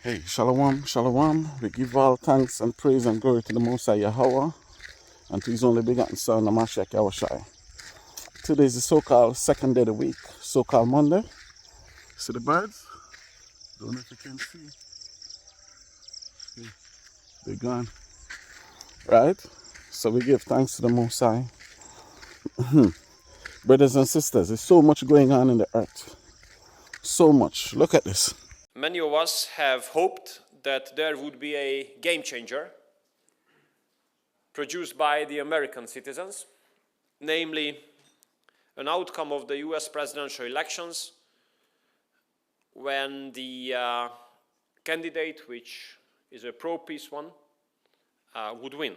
Hey, Shalom, Shalom. We give all thanks and praise and glory to the Most High Yahweh and to His only begotten Son, the Mashiach Yahushai. Today is the so-called second day of the week, so-called Monday. See the birds? Don't know if you can see. They're gone. Right? So we give thanks to the Most High. Brothers and sisters, there's so much going on in the earth. So much. Look at this. Many of us have hoped that there would be a game changer produced by the American citizens, namely an outcome of the US presidential elections when the candidate, which is a pro-peace one, would win.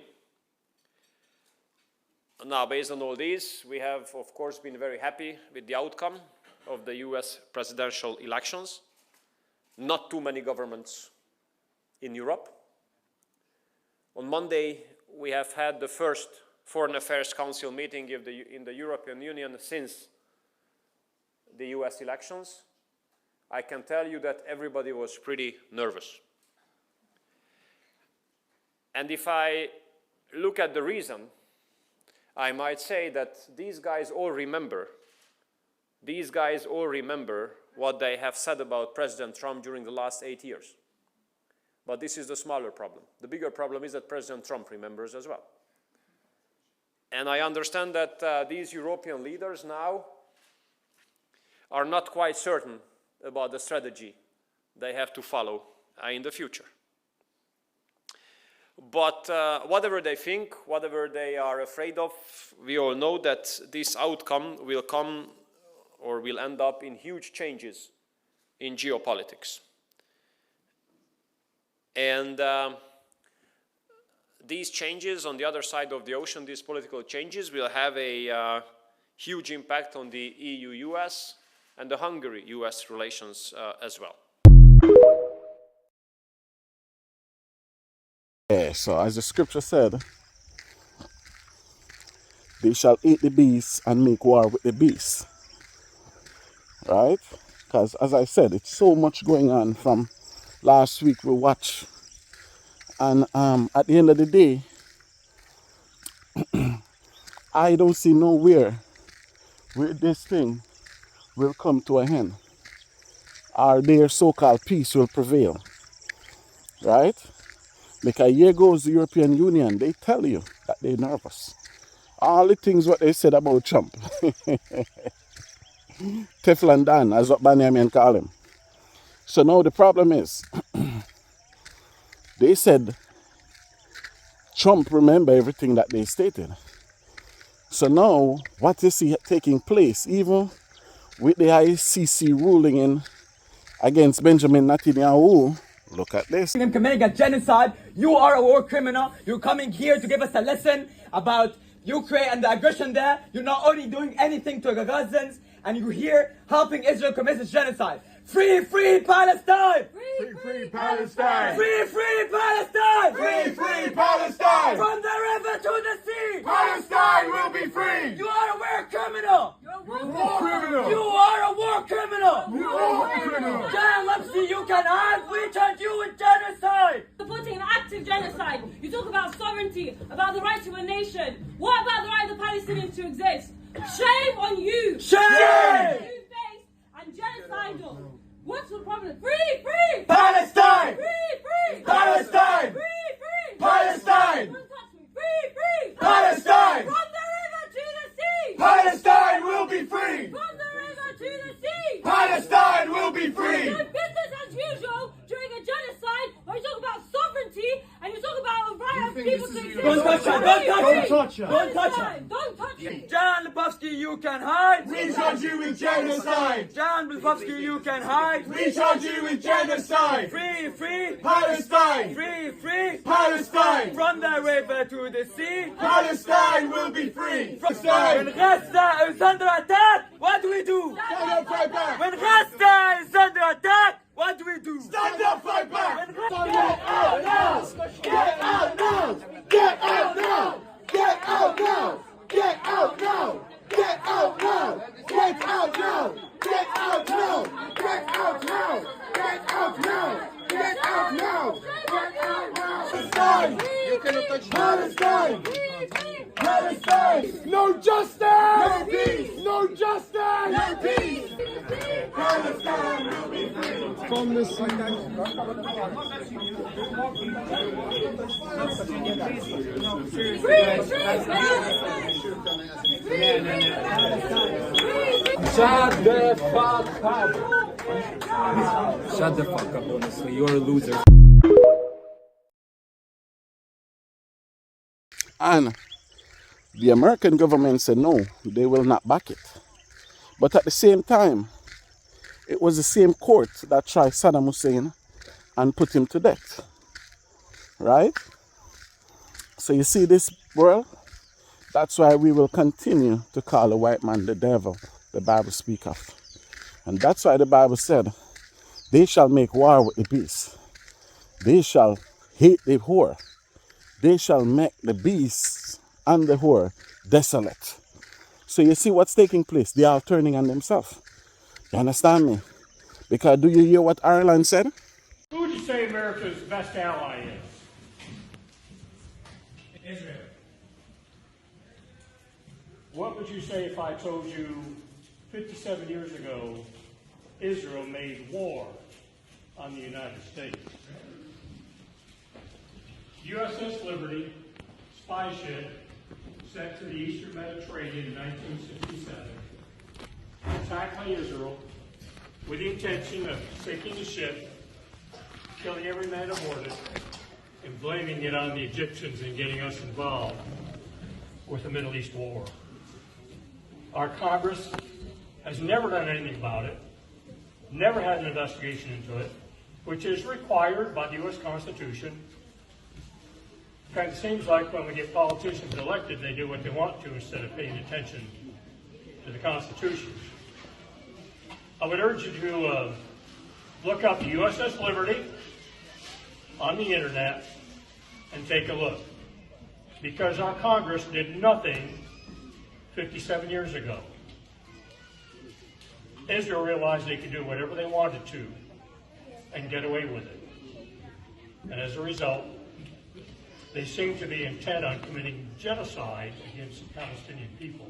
Now, based on all this, we have, of course, been very happy with the outcome of the US presidential elections. Not too many governments in Europe. On Monday, we have had the first Foreign Affairs Council meeting in the European Union since the US elections. I can tell you that everybody was pretty nervous. And if I look at the reason, I might say that these guys all remember what they have said about President Trump during the last 8 years. But this is the smaller problem. The bigger problem is that President Trump remembers as well. And I understand that these European leaders now are not quite certain about the strategy they have to follow in the future. But whatever they think, whatever they are afraid of, we all know that this outcome will come or will end up in huge changes in geopolitics. And these changes on the other side of the ocean, these political changes, will have a huge impact on the EU-US and the Hungary-US relations as well. Yeah, so as the scripture said, they shall eat the beast and make war with the beast. Right? Because as I said, it's so much going on from last week we watched. And at the end of the day, I don't see nowhere where this thing will come to an end. Or their so-called peace will prevail. Right? Because here goes the European Union. They tell you that they're nervous. All the things what they said about Trump. Teflon Dan, as what Benjamin call him. So now the problem is, they said Trump remember everything that they stated. So now, what is taking place, even with the ICC ruling in against Benjamin Netanyahu? Look at this. Him committing a genocide. You are a war criminal. You're coming here to give us a lesson about Ukraine and the aggression there. You're not only doing anything to the Gazans, and you're here helping Israel commit this genocide. Free, free Palestine! Free, free Palestine! Free, free Palestine! Free, free Palestine! From the river to the sea! Palestine will be free! You are a war criminal! You're a war criminal! You are a war criminal! You are a war criminal! John Lepsy, you can hide! We charge you with genocide! Supporting an active genocide. You talk about sovereignty, about the right to a nation. What about the right of the Palestinians to exist? Shame on you! Shame! Two-faced and genocidal. What's the problem? Free, free! Palestine! Free, free! Palestine! Free, free! Palestine! Don't touch me! Free, free! Palestine! From the river to the sea! Palestine will be free! From the river to the sea! Palestine will be free! So business as usual during a genocide where you talk about sovereignty and you talk about a right of people to exist. Don't touch her! Don't touch her! Don't Don't touch touch her! Don't touch me! John Lebowski, you can hide! We charge you with genocide! John Lebowski, you can hide! We charge you with genocide! Free, free! Palestine! Free, free! Palestine! From the river to the sea! Palestine will be free! When Palestine! Gaza is under attack, what do we do? Stand up, fight back! When Gaza is under attack, what do we do? Stand up, fight back! When Get out now! Get out now! Get out now! Get out now! Get out now! Get out now! Get out now! Get out now! Get out now! Get out now! Get out Palestine! Palestine! No justice! No peace! No justice! No peace! Palestine will be free! From the Shut the fuck up. Shut the fuck up, honestly. You're a loser. And the American government said no, they will not back it. But at the same time, it was the same court that tried Saddam Hussein and put him to death. Right? So you see this world? That's why we will continue to call the white man the devil, the Bible speaks of. And that's why the Bible said, they shall make war with the beast. They shall hate the whore. They shall make the beast and the whore desolate. So you see what's taking place? They are turning on themselves. You understand me? Because do you hear what Ireland said? Who would you say America's best ally is? Israel. What would you say if I told you 57 years ago, Israel made war on the United States? USS Liberty, spy ship, sent to the Eastern Mediterranean in 1967, attacked by Israel with the intention of sinking the ship, killing every man aboard it, and blaming it on the Egyptians and getting us involved with the Middle East war. Our Congress has never done anything about it, never had an investigation into it, which is required by the U.S. Constitution. Kind of seems like when we get politicians elected, they do what they want to instead of paying attention to the Constitution. I would urge you to look up the USS Liberty on the internet and take a look. Because our Congress did nothing 57 years ago. Israel realized they could do whatever they wanted to and get away with it. And as a result, they seem to be intent on committing genocide against the Palestinian people.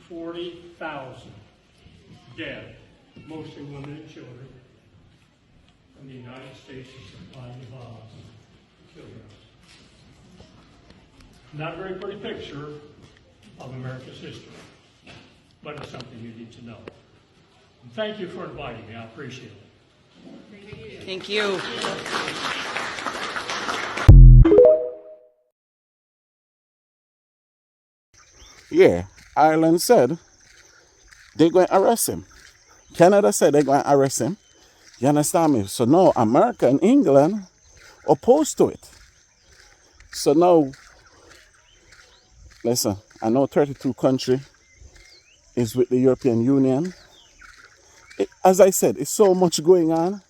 40,000 dead, mostly women and children, and the United States is supplying the bombs to kill them. Not a very pretty picture of America's history, but it's something you need to know. And thank you for inviting me. I appreciate it. Thank you. Yeah, Ireland said they're going to arrest him. Canada said they're going to arrest him. You understand me? So now America and England opposed to it. So now, listen, I know 32 countries is with the European Union. As I said, it's so much going on.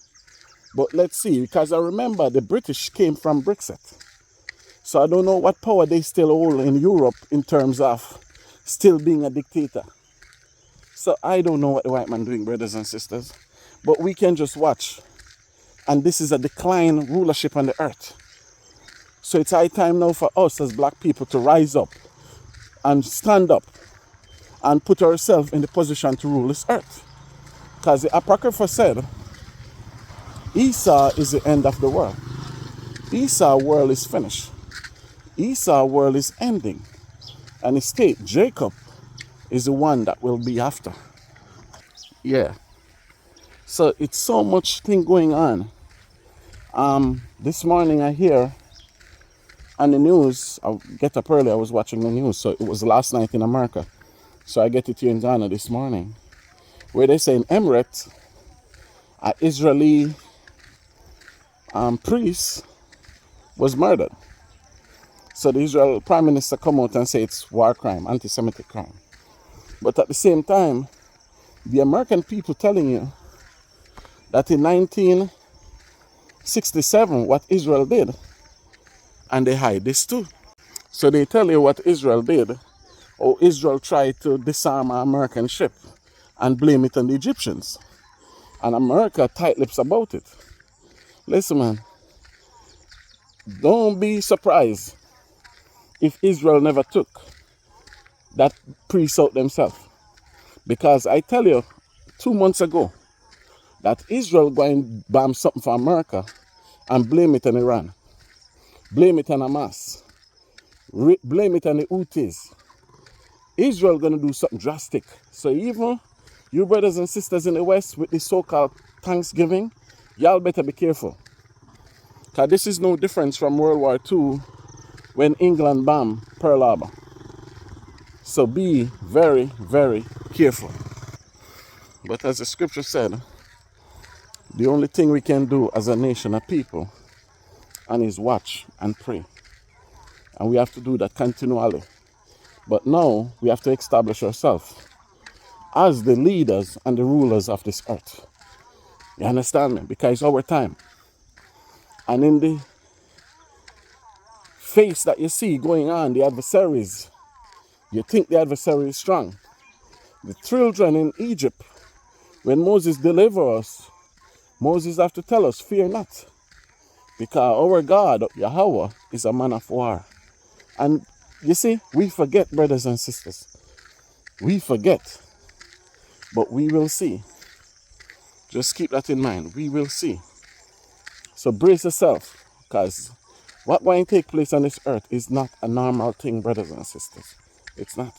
But let's see, because I remember the British came from Brexit. So I don't know what power they still hold in Europe in terms of still being a dictator. So I don't know what the white man doing, brothers and sisters. But we can just watch. And this is a decline rulership on the earth. So it's high time now for us as black people to rise up and stand up and put ourselves in the position to rule this earth. Because the Apocrypha said, Esau is the end of the world. Esau's world is finished. Esau's world is ending. And his state, Jacob, is the one that will be after. Yeah. So it's so much thing going on. This morning I hear on the news, I get up early, I was watching the news, so it was last night in America. So I get it here in Ghana this morning, where they say in Emirates, an Israeli priest was murdered. So the Israel Prime Minister come out and say it's war crime, anti-Semitic crime. But at the same time, the American people telling you that in 1967, what Israel did, and they hide this too. So they tell you what Israel did, or Israel tried to disarm an American ship and blame it on the Egyptians. And America tight lips about it. Listen, man, Don't be surprised if Israel never took that priest out themselves. Because I tell you, 2 months ago, that Israel going to bomb something for America and blame it on Iran. Blame it on Hamas. Blame it on the Houthis. Israel going to do something drastic. So even you brothers and sisters in the West with the so-called Thanksgiving, y'all better be careful. Because this is no difference from World War II when England bombed Pearl Harbor. So be very, very careful. But as the scripture said, the only thing we can do as a nation of people and is watch and pray. And we have to do that continually. But now we have to establish ourselves as the leaders and the rulers of this earth. You understand me? Because it's our time. And in the face that you see going on, the adversaries, you think the adversary is strong. The children in Egypt, when Moses delivered us, Moses have to tell us, fear not. Because our God, Yahweh, is a man of war. And you see, we forget, brothers and sisters. We forget. But we will see. Just keep that in mind. We will see. So brace yourself. Because what going to take place on this earth is not a normal thing, brothers and sisters. It's not.